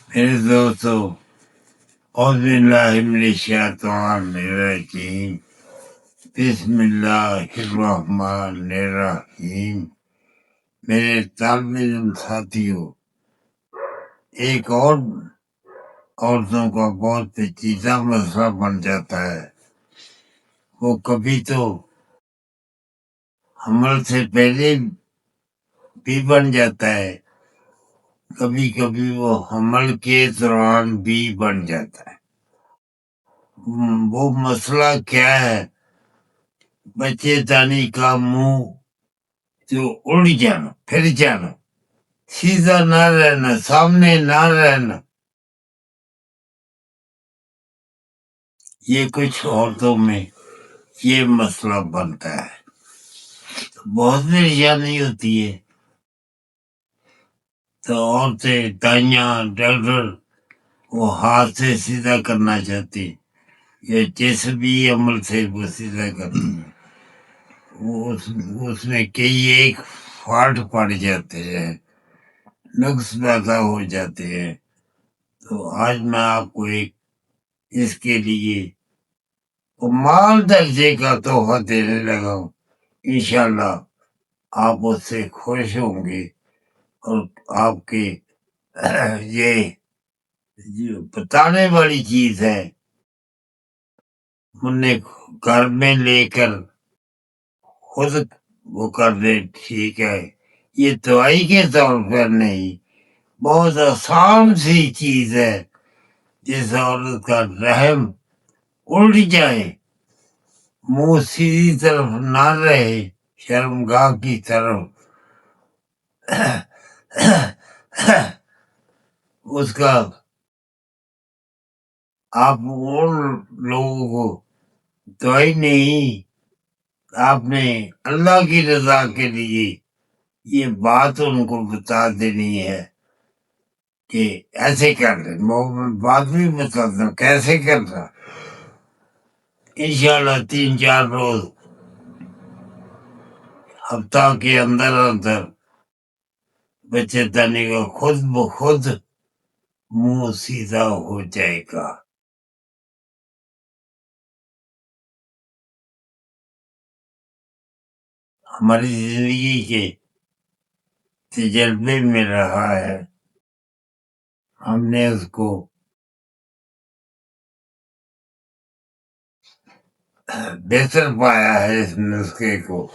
میرے دوستو، اعوذ باللہ من الشیطان الرجیم، بسم اللہ الرحمن الرحیم۔ میرے طالب علم ساتھیوں، ایک اور عورتوں کا بہت پیچیدہ مسئلہ بن جاتا ہے۔ وہ کبھی تو حمل سے پہلے بھی بن جاتا ہے، کبھی کبھی وہ حمل کے دوران بھی بن جاتا ہے۔ وہ مسئلہ کیا ہے؟ بچے دانی کا منہ جو اڑ جانا، پھر جانا، سیدھا نہ رہنا، سامنے نہ رہنا۔ یہ کچھ عورتوں میں یہ مسئلہ بنتا ہے، بہت پریشانی ہوتی ہے۔ تو عورتیں دائیاں ڈاکٹر وہ ہاتھ سے سیدھا کرنا چاہتی، یا جس بھی عمل سے وہ سیدھا کرتی، اس میں کئی ایک فالٹ پڑ جاتے ہیں، نقص پیدا ہو جاتے ہیں۔ تو آج میں آپ کو ایک اس کے لیے کمال درجے کا تحفہ دینے لگا ہوں۔ انشاءاللہ آپ اس سے خوش ہوں گے، اور آپ کے یہ جو بتانے والی چیز ہے انہیں گھر میں لے کر خود وہ کر دیں، ٹھیک ہے۔ یہ دوائی کے طور پر نہیں، بہت آسان سی چیز ہے۔ جس عورت کا رحم الٹ جائے، منہ سیدھی طرف نہ رہے، شرمگاہ کی طرف، اس کا آپ ان لوگوں کو دوائی نہیں، آپ نے اللہ کی رضا کے لیے یہ بات ان کو بتا دینی ہے کہ ایسے کر لیں۔ میں بات بھی بتاتا ہوں کیسے کرنا۔ انشاءاللہ 3-4 روز ہفتہ کے اندر بچے دانی کا خود بخود منہ سیدھا ہو جائے گا۔ ہماری زندگی کے تجربے میں رہا ہے، ہم نے اس کو بہتر پایا ہے۔ اس نسخے کو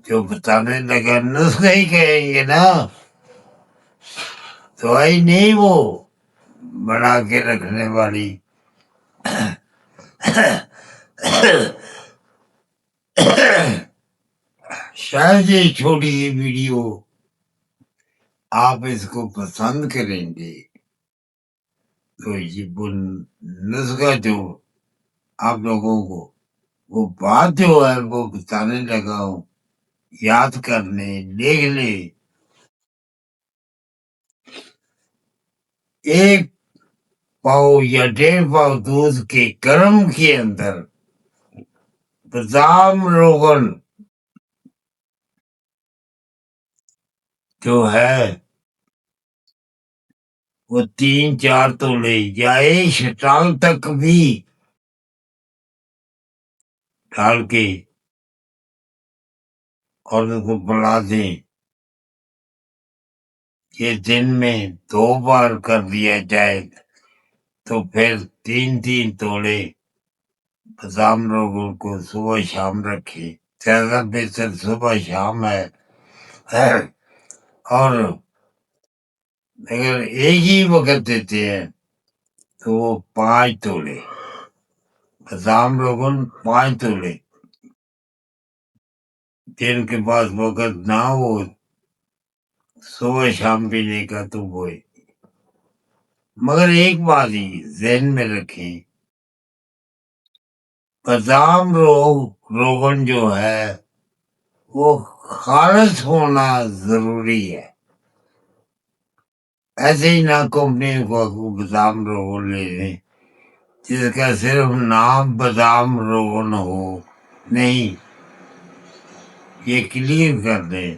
جو بتانے لگا، نسخہ ہی کہیں گے نا، دوائی نہیں، وہ بنا کے رکھنے والی۔ شاید یہ چھوٹی سی ویڈیو آپ اس کو پسند کریں گے، تو یہ نسخہ جو آپ لوگوں کو وہ بات جو ہے وہ بتانے لگا ہوں، یاد کرنے، لکھ لے۔ 1 پاؤ یا 1.5 پاؤ دودھ کے گرم کے اندر بادام روغن جو ہے وہ 3-4 تولے یا 1 شٹال تک بھی ڈال کے اور ان کو بنا دیں۔ یہ دن میں 2 بار کر دیا جائے تو پھر 3-3 تولے بادام روغن کو صبح شام رکھے، زیادہ بہتر صبح شام ہے۔ اور اگر ایک ہی وقت دیتے ہیں تو وہ 5 تولے بادام روغن، 5 تولے۔ جن کے پاس وقت نہ ہو صبح شام پینے کا تو وہ، مگر ایک بات ہی ذہن میں رکھیں، بادام روغن جو ہے وہ خالص ہونا ضروری ہے۔ ایسے ہی نہ کمپنی کو بادام روغن لے لیں جس کا صرف نام بادام روغن ہو، نہیں، یہ کلیئر کر دیں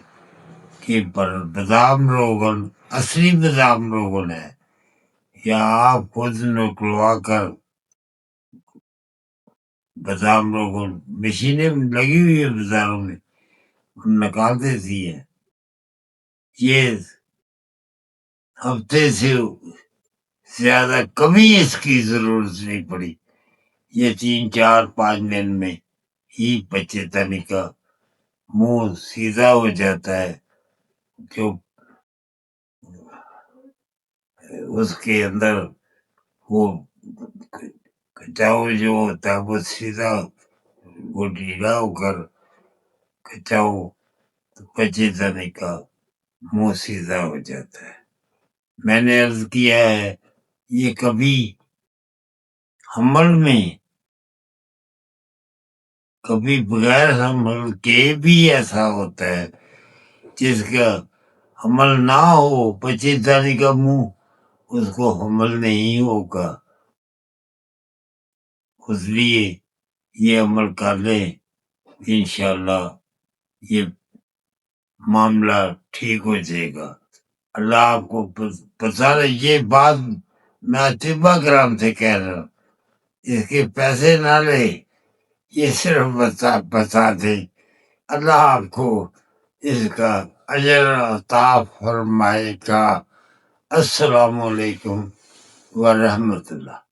کہ بادام روغن اصلی بادام روغن ہے، یا آپ خود نکلوا کر بادام لوگوں مشینیں لگی ہوئی ہے بازاروں میں نکال دیتی ہے. یہ ہفتے سے زیادہ کبھی اس کی ضرورت نہیں پڑی. یہ 3 4 5 دن میں ہی بچے تنی کا منہ سیدھا ہو جاتا ہے جو اس کے اندر وہ کچاؤ جو ہوتا ہے وہ سیدھا وہ ڈھیلا ہو کر کچاؤ بچے تنی کا منہ سیدھا ہو جاتا ہے. میں نے عرض کیا ہے یہ کبھی حمل میں کبھی بغیر حمل کے بھی ایسا ہوتا ہے جس کا حمل نہ ہو بچے دانی کا منہ اس کو حمل نہیں ہوگا. اس لیے یہ عمل کر لیں انشاءاللہ یہ معاملہ ٹھیک ہو جائے گا. اللہ آپ کو پتا رہے. یہ بات میں اطباء کرام سے کہہ رہا ہوں. اس کے پیسے نہ لے یہ صرف بتا دے. اللہ آپ کو اس کا اجر عطا فرمائے گا. السلام علیکم ورحمۃ اللہ.